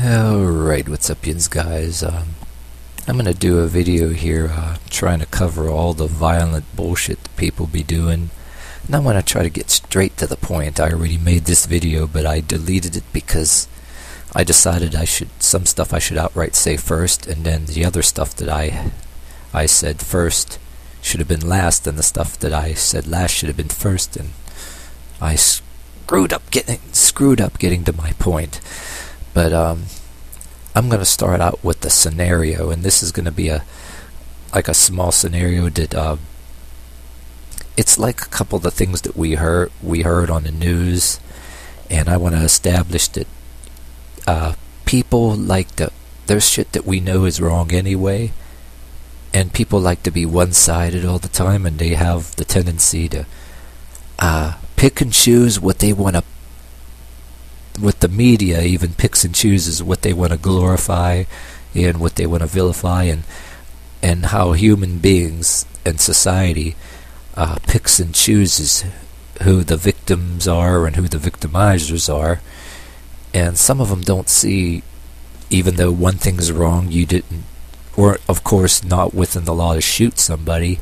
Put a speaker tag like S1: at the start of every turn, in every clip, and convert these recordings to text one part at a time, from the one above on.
S1: Alright, what's up yins guys? I'm gonna do a video here trying to cover all the violent bullshit that people be doing. And I'm gonna try to get straight to the point. I already made this video, but I deleted it because I decided some stuff I should outright say first, and then the other stuff that I said first should have been last, and the stuff that I said last should have been first, and I screwed up getting to my point. But I'm going to start out with the scenario, and this is going to be a small scenario that it's like a couple of the things that we heard on the news, and I want to establish that people like there's shit that we know is wrong anyway, and people like to be one-sided all the time, and they have the tendency to pick and choose what they want to. What the media even picks and chooses what they want to glorify and what they want to vilify, and how human beings and society picks and chooses who the victims are and who the victimizers are. And some of them don't see, even though one thing's wrong, you didn't, or of course not within the law to shoot somebody,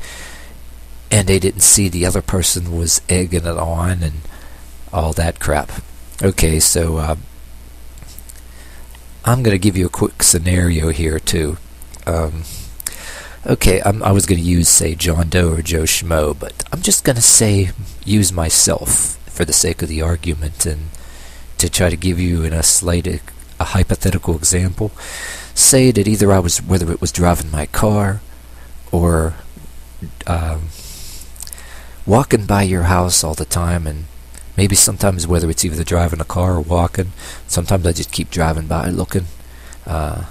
S1: and they didn't see the other person was egging it on and all that crap. Okay, so I'm going to give you a quick scenario here too. Okay, I was going to use, say, John Doe or Joe Schmo, but I'm just going to use myself for the sake of the argument, and to try to give you a hypothetical example. Say that either whether it was driving my car or walking by your house all the time, and maybe sometimes whether it's either driving a car or walking, sometimes I just keep driving by looking, and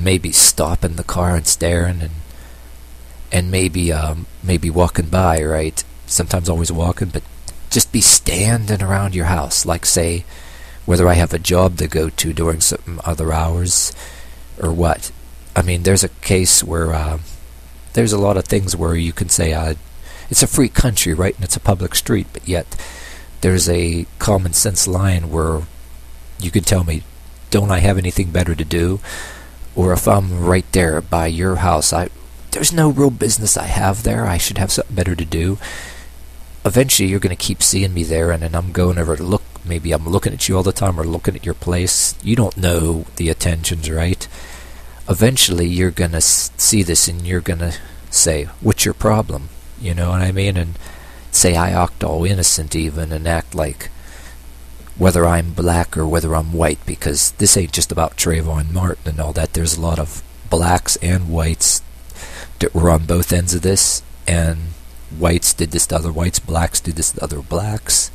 S1: maybe stopping the car and staring, and maybe walking by, right? Sometimes always walking, but just be standing around your house, like say, whether I have a job to go to during some other hours or what. I mean, there's a case where there's a lot of things where you can say it's a free country, right, and it's a public street, but yet there's a common sense line where you can tell me, don't I have anything better to do? Or if I'm right there by your house, there's no real business I have there, I should have something better to do. Eventually you're going to keep seeing me there, and then I'm going over to look, maybe I'm looking at you all the time or looking at your place. You don't know the attentions, right? Eventually you're going to see this and you're going to say, what's your problem? You know what I mean? And say I act all innocent even, and act like whether I'm black or whether I'm white, because this ain't just about Trayvon Martin and all that. There's a lot of blacks and whites that were on both ends of this, and whites did this to other whites, blacks did this to other blacks,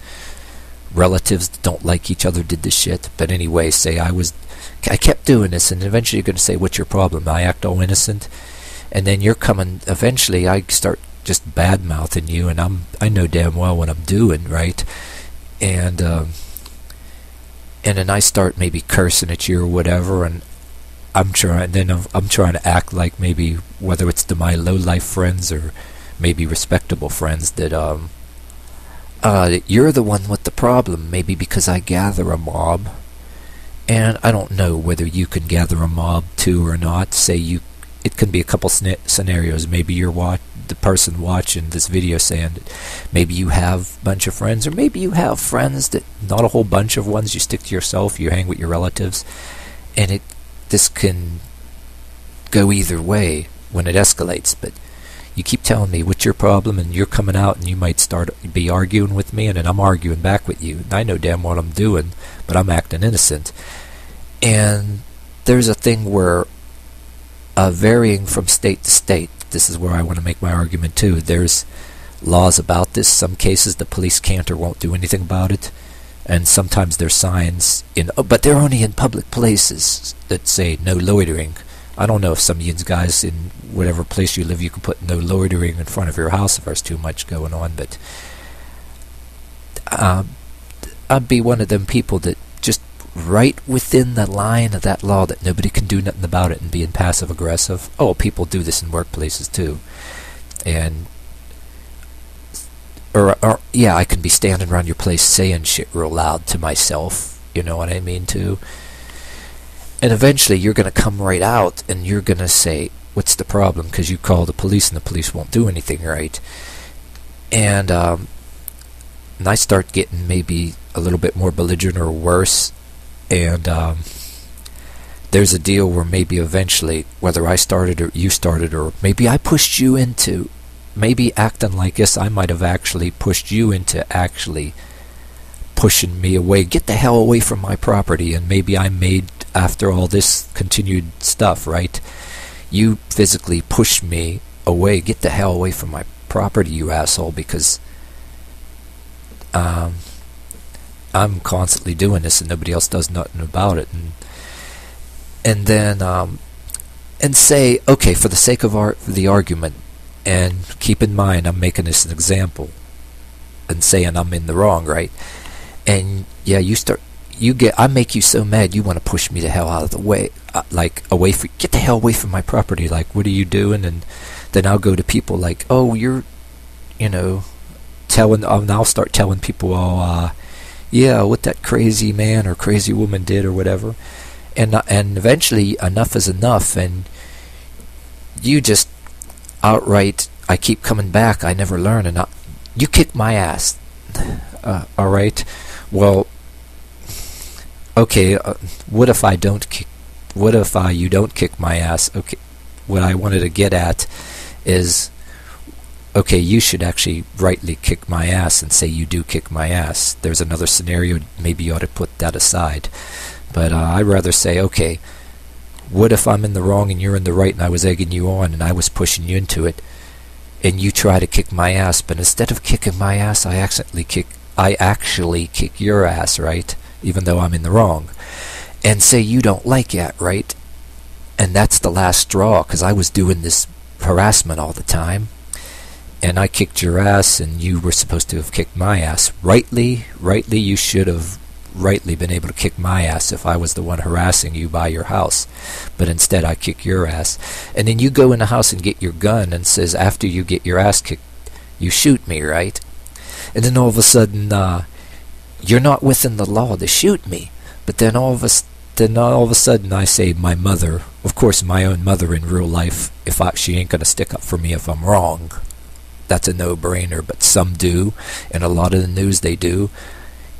S1: relatives that don't like each other did this shit. But anyway, say I kept doing this, and eventually you're going to say, what's your problem? I act all innocent, and then you're coming, eventually I start just bad-mouthing you, and I know damn well what I'm doing, right? And then I start maybe cursing at you or whatever, and I'm trying to act like, maybe whether it's to my low-life friends or maybe respectable friends, that you're the one with the problem, maybe because I gather a mob, and I don't know whether you can gather a mob too or not. Say it can be a couple scenarios. Maybe you're the person watching this video saying that maybe you have a bunch of friends, or maybe you have friends that, not a whole bunch of ones, you stick to yourself, you hang with your relatives, and this can go either way when it escalates. But you keep telling me what's your problem, and you're coming out and you might be arguing with me, and then I'm arguing back with you, and I know damn what I'm doing, but I'm acting innocent. And there's a thing where varying from state to state, this is where I want to make my argument too. There's laws about this. Some cases the police can't or won't do anything about it, and sometimes there's signs but they're only in public places that say no loitering. I don't know if some of you guys in whatever place you live, you can put no loitering in front of your house if there's too much going on, but I'd be one of them people that just right within the line of that law that nobody can do nothing about it, and being passive-aggressive. Oh, people do this in workplaces too. And or yeah, I can be standing around your place saying shit real loud to myself, you know what I mean, too. And eventually you're going to come right out and you're going to say, what's the problem? Because you call the police and the police won't do anything, right? And I start getting maybe a little bit more belligerent or worse. And there's a deal where maybe eventually, whether I started or you started, or maybe I pushed you into, maybe acting like this, I might have actually pushed you into actually pushing me away. Get the hell away from my property. And maybe I made, after all this continued stuff, right, you physically pushed me away. Get the hell away from my property, you asshole, because I'm constantly doing this and nobody else does nothing about it. And then and say, okay, for the sake of the argument, and keep in mind I'm making this an example and saying I'm in the wrong, right? And yeah, I make you so mad you want to push me the hell out of the way, like away from, get the hell away from my property, like what are you doing? And then I'll go to people like, oh, you're, I'll start telling people, oh, yeah, what that crazy man or crazy woman did or whatever. And eventually enough is enough, and you just outright, I keep coming back, I never learn, and you kick my ass. All right, well, okay, what if I don't kick, what if you don't kick my ass? Okay, what I wanted to get at is, okay, you should actually rightly kick my ass and say you do kick my ass. There's another scenario, maybe you ought to put that aside. But I'd rather say, okay, what if I'm in the wrong and you're in the right and I was egging you on and I was pushing you into it and you try to kick my ass, but instead of kicking my ass, I actually kick your ass, right? Even though I'm in the wrong. And say you don't like that, right? And that's the last straw, because I was doing this harassment all the time. And I kicked your ass and you were supposed to have kicked my ass. Rightly, you should have rightly been able to kick my ass if I was the one harassing you by your house. But instead I kick your ass. And then you go in the house and get your gun and says after you get your ass kicked, you shoot me, right? And then all of a sudden, you're not within the law to shoot me. But then all of a sudden I say my mother, of course my own mother in real life, she ain't going to stick up for me if I'm wrong. That's a no-brainer, but some do, and a lot of the news they do.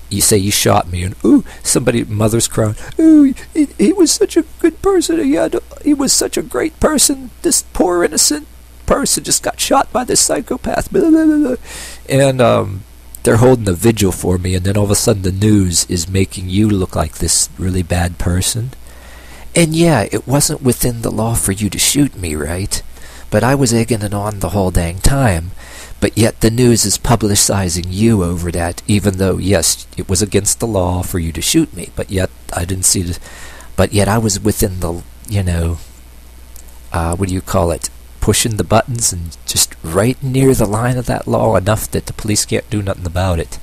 S1: You say you shot me, and mother's crying, ooh, he was such a good person, he was such a great person, this poor innocent person just got shot by this psychopath, blah, blah, blah, blah. And they're holding a vigil for me, and then all of a sudden the news is making you look like this really bad person. And yeah, it wasn't within the law for you to shoot me, right? But I was egging it on the whole dang time. But yet the news is publicizing you over that, even though, yes, it was against the law for you to shoot me. But yet I didn't see it. But yet I was within the, what do you call it? Pushing the buttons and just right near the line of that law enough that the police can't do nothing about it.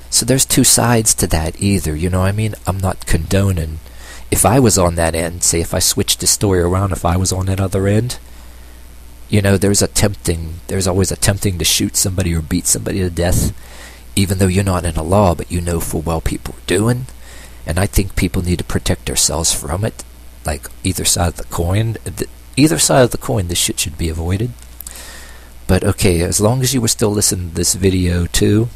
S1: So there's two sides to that either, you know what I mean? I'm not condoning. If I was on that end, say if I switched the story around, if I was on that other end, there's always attempting to shoot somebody or beat somebody to death, even though you're not in a law, but you know full well people are doing. And I think people need to protect themselves from it. Like either side of the coin, this shit should be avoided. But okay, as long as you were still listening to this video too,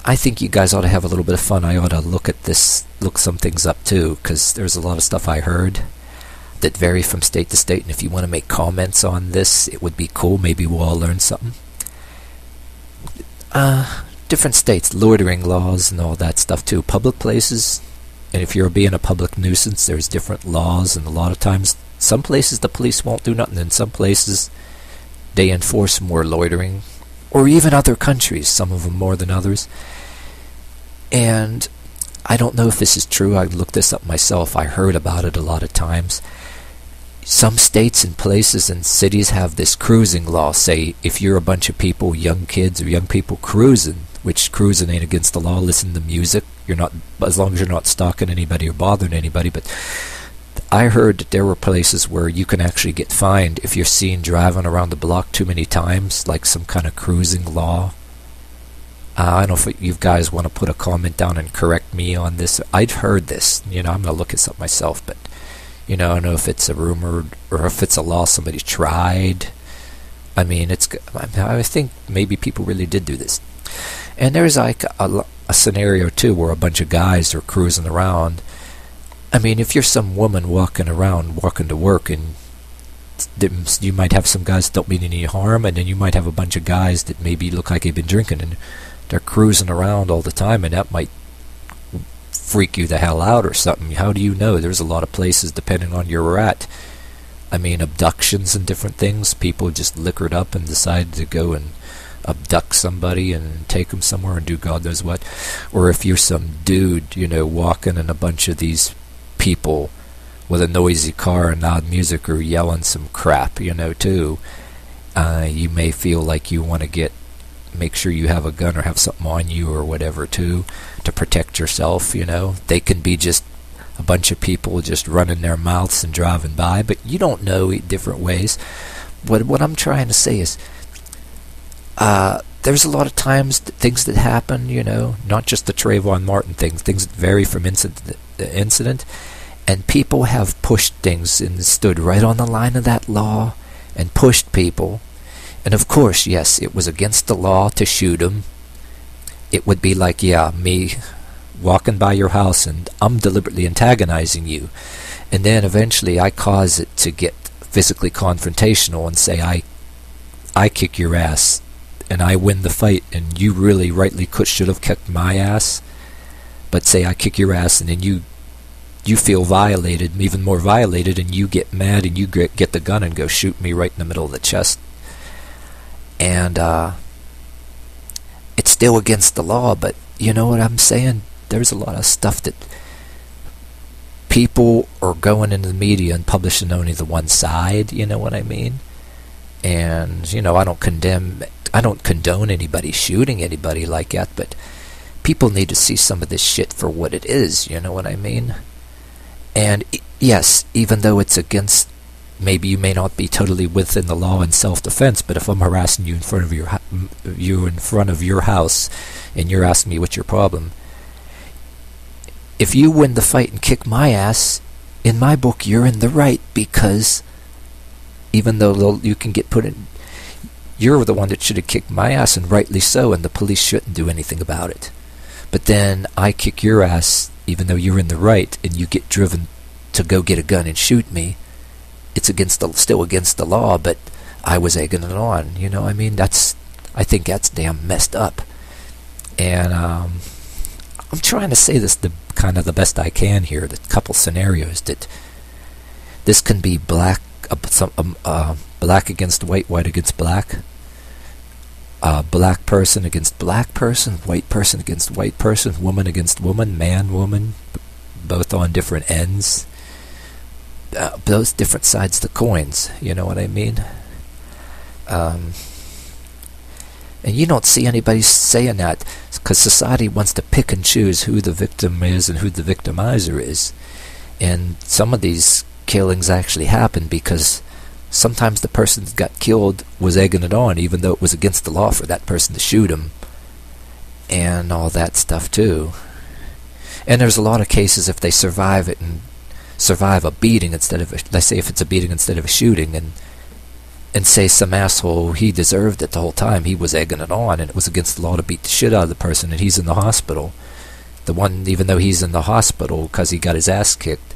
S1: I think you guys ought to have a little bit of fun. I ought to look some things up too, because there's a lot of stuff I heard that vary from state to state, and if you want to make comments on this, it would be cool. Maybe we'll all learn something. Different states, loitering laws and all that stuff too. Public places, and if you're being a public nuisance, there's different laws, and a lot of times, some places the police won't do nothing, and some places they enforce more loitering, or even other countries, some of them more than others. And I don't know if this is true. I looked this up myself. I heard about it a lot of times. Some states and places and cities have this cruising law. Say, if you're a bunch of people, young kids or young people cruising, which cruising ain't against the law, listen to music. You're not, as long as you're not stalking anybody or bothering anybody. But I heard that there were places where you can actually get fined if you're seen driving around the block too many times, like some kind of cruising law. I don't know if you guys want to put a comment down and correct me on this. I'd heard this. I'm going to look this up myself, but, I don't know if it's a rumor or if it's a law somebody tried. I mean, I think maybe people really did do this. And there's like a scenario, too, where a bunch of guys are cruising around. I mean, if you're some woman walking to work, and you might have some guys that don't mean any harm, and then you might have a bunch of guys that maybe look like they've been drinking, and they're cruising around all the time, and that might freak you the hell out or something. How do you know? There's a lot of places, depending on where you're at. I mean, abductions and different things. People just liquored up and decide to go and abduct somebody and take them somewhere and do God knows what. Or if you're some dude, walking and a bunch of these people with a noisy car and loud music or yelling some crap, too. You may feel like you want to make sure you have a gun or have something on you or whatever, too, to protect yourself, They can be just a bunch of people just running their mouths and driving by, but you don't know different ways. What I'm trying to say is, there's a lot of times things that happen, not just the Trayvon Martin things that vary from incident to incident, and people have pushed things and stood right on the line of that law and pushed people. And of course, yes, it was against the law to shoot them. It would be like, me walking by your house and I'm deliberately antagonizing you. And then eventually I cause it to get physically confrontational and say, I kick your ass and I win the fight, and you really rightly should have kicked my ass. But say I kick your ass and then you feel violated, even more violated, and you get mad and you get the gun and go shoot me right in the middle of the chest. And it's still against the law, but you know what I'm saying? There's a lot of stuff that people are going into the media and publishing only the one side, you know what I mean? And, I don't condone anybody shooting anybody like that, but people need to see some of this shit for what it is, you know what I mean? And yes, even though it's against, maybe you may not be totally within the law in self-defense, but if I'm harassing you in front of your house and you're asking me what's your problem, if you win the fight and kick my ass, in my book you're in the right, because even though you can get put in, you're the one that should have kicked my ass, and rightly so, and the police shouldn't do anything about it. But then I kick your ass, even though you're in the right, and you get driven to go get a gun and shoot me. It's still against the law, but I was egging it on. I mean? I think that's damn messed up. And I'm trying to say this the best I can here. The couple scenarios that this can be black against white, white against black. Black person against black person, white person against white person, woman against woman, man, woman, both on different ends. Those different sides of the coins, you know what I mean? And you don't see anybody saying that, because society wants to pick and choose who the victim is and who the victimizer is. And some of these killings actually happen because sometimes the person that got killed was egging it on, even though it was against the law for that person to shoot him, and all that stuff too. And there's a lot of cases, if they survive it and survive a beating instead of let's say if it's a beating instead of a shooting, and say some asshole, he deserved it the whole time, he was egging it on, and it was against the law to beat the shit out of the person, and he's in the hospital. The one, even though he's in the hospital because he got his ass kicked,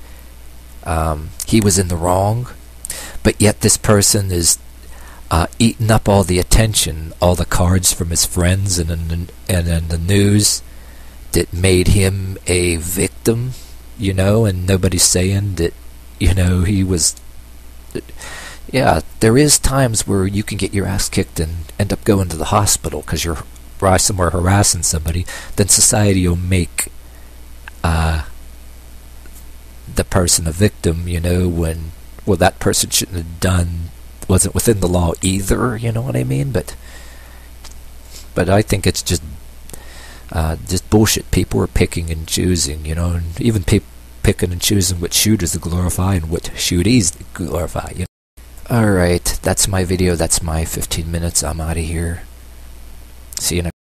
S1: he was in the wrong. But yet this person is eating up all the attention, all the cards from his friends and in the news that made him a victim, and nobody's saying that, he was... Yeah, there is times where you can get your ass kicked and end up going to the hospital because you're somewhere harassing somebody. Then society will make the person a victim, when... Well, that person shouldn't have wasn't within the law either, you know what I mean? But I think it's just bullshit. People are picking and choosing, and even picking and choosing what shooters to glorify and what shootees to glorify. Alright, that's my video. That's my 15 minutes. I'm out of here. See you next